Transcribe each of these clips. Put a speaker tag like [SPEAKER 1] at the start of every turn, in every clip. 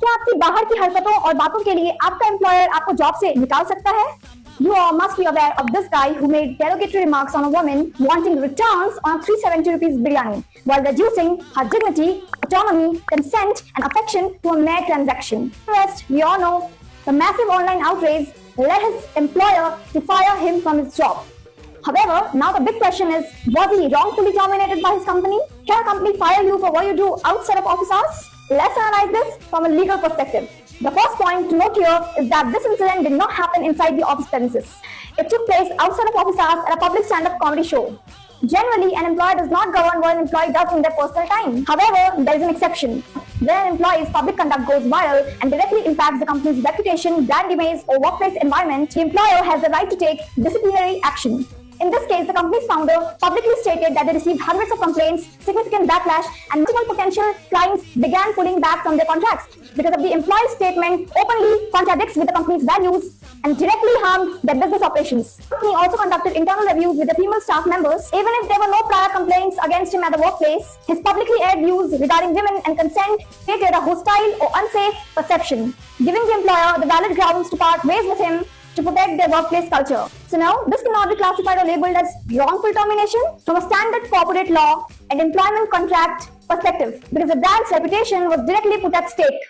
[SPEAKER 1] क्या आपकी बाहर की हरकतों और बातों के लिए आपका एम्प्लॉयर आपको जॉब से निकाल सकता है? You all must be aware of this guy who made derogatory remarks on a woman wanting returns on a 370 rupees biryani while reducing her dignity, autonomy, consent and affection to a mere transaction. Rest, we all know, the massive online outrage led his employer to fire him from his job. However, now the big question is, was he wrongfully terminated by his company? Can a company fire you for what you do outside of office hours? Let's analyze this from a legal perspective. The first point to note here is that this incident did not happen inside the office premises. It took place outside of office hours at a public stand-up comedy show. Generally, an employer does not govern what an employee does in their personal time. However, there is an exception. When an employee's public conduct goes viral and directly impacts the company's reputation, brand image, or workplace environment, the employer has the right to take disciplinary action. In this case, the company's founder publicly stated that they received hundreds of complaints, significant backlash, and multiple potential clients began pulling back from their contracts because of the employee's statement openly contradicts with the company's values and directly harmed their business operations. The company also conducted internal reviews with the female staff members. Even if there were no prior complaints against him at the workplace, his publicly aired views regarding women and consent created a hostile or unsafe perception, giving the employer the valid grounds to part ways with him to protect their workplace culture. So now, this cannot be classified or labeled as wrongful termination from a standard corporate law and employment contract perspective, because the brand's reputation was directly put at stake.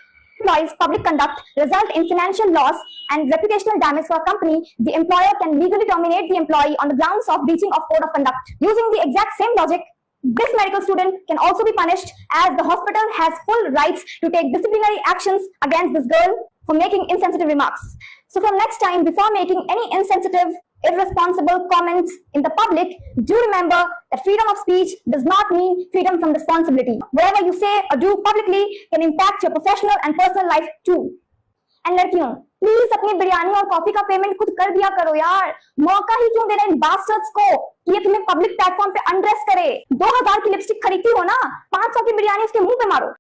[SPEAKER 1] Employees' public conduct result in financial loss and reputational damage for a company. The employer can legally terminate the employee on the grounds of breaching of code of conduct. Using the exact same logic, this medical student can also be punished, as the hospital has full rights to take disciplinary actions against this girl for making insensitive remarks. So from next time, before making any insensitive, irresponsible comments in the public, do remember that freedom of speech does not mean freedom from responsibility. Whatever you say or do publicly can impact your professional and personal life too. And लड़कियों, please अपनी बिरयानी और coffee का payment खुद कर दिया करो यार। मौका ही क्यों दे रहे इन बास्टर्ड्स को कि ये तुम्हें पब्लिक प्लेटफॉर्म पे अनड्रेस करे। 2000 की लिपस्टिक खरीदती हो ना, 500 की बिरयानी उसके मुंह पे मारो।